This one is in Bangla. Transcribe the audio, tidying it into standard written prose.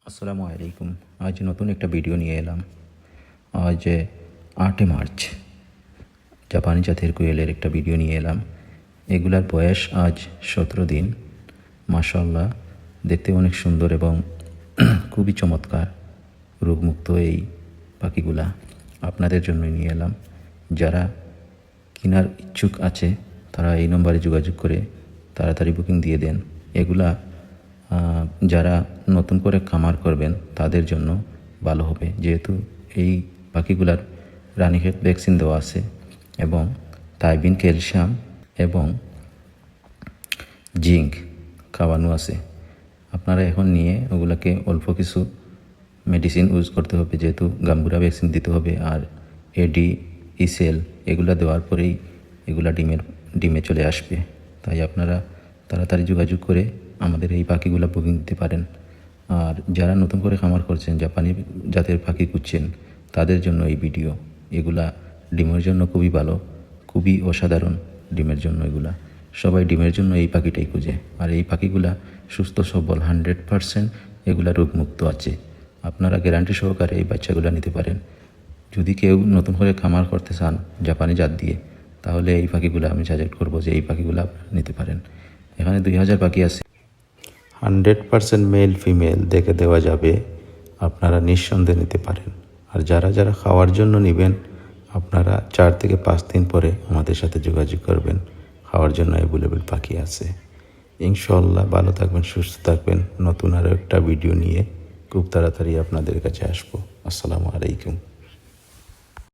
আসসালামু আলাইকুম। আজ নতুন একটা ভিডিও নিয়ে এলাম। আজ 8 মার্চ জাপানি জাতের কোয়েলের একটা ভিডিও নিয়ে এলাম। এগুলার বয়স আজ 17 দিন। মাশাআল্লাহ, দেখতে অনেক সুন্দর এবং খুবই চমৎকার। রোগমুক্ত এই পাখিগুলা আপনাদের জন্য নিয়ে এলাম। যারা কেনার ইচ্ছুক আছে তারা এই নম্বরে যোগাযোগ করে তাড়াতাড়ি বুকিং দিয়ে দেন। এগুলা যারা নতুন করে খামার করবেন তাদের জন্য ভালো হবে, যেহেতু এই পাখিগুলার রানীক্ষেত ভ্যাকসিন দেওয়া আছে এবং থাইবিন, ক্যালসিয়াম এবং জিঙ্ক খাওয়ানো আছে। আপনারা এখন নিয়ে ওগুলাকে অল্প কিছু মেডিসিন ইউজ করতে হবে, যেহেতু গাম্বুরা ভ্যাকসিন দিতে হবে, আর এডি, ইসেল এগুলা দেওয়ার পরেই এগুলা ডিমে চলে আসবে। তাই আপনারা তাড়াতাড়ি যোগাযোগ করে আমাদের এই পাখিগুলো বুকিং দিতে পারেন। আর যারা নতুন করে খামার করছেন, জাপানি জাতের পাখি খুঁজছেন, তাদের জন্য এই ভিডিও। এগুলা ডিমের জন্য খুবই ভালো, খুবই অসাধারণ ডিমের জন্য। এগুলা সবাই ডিমের জন্য এই পাখিটাই খুঁজে। আর এই পাখিগুলা সুস্থ সবল, 100% এগুলা রোগমুক্ত আছে। আপনারা গ্যারান্টি সহকারে এই বাচ্চাগুলো নিতে পারেন। যদি কেউ নতুন করে খামার করতে চান জাপানি জাত দিয়ে, তাহলে এই পাখিগুলো আমি সাজেস্ট করবো যে এই পাখিগুলো আপনারা নিতে পারেন। এখানে 2000 পাখি আছে। 100% মেল ফিমেল দেখে দেওয়া যাবে, আপনারা নিঃসন্দেহে নিতে পারেন। আর যারা যারা খাওয়ার জন্য নেবেন, আপনারা 4 থেকে 5 দিন পরে আমাদের সাথে যোগাযোগ করবেন। খাওয়ার জন্য অ্যাভেলেবেল পাখি আছে। ইনশাআল্লাহ ভালো থাকবেন, সুস্থ থাকবেন। নতুন আরও একটা ভিডিও নিয়ে খুব তাড়াতাড়ি আপনাদের কাছে আসবো। আসসালামু আলাইকুম।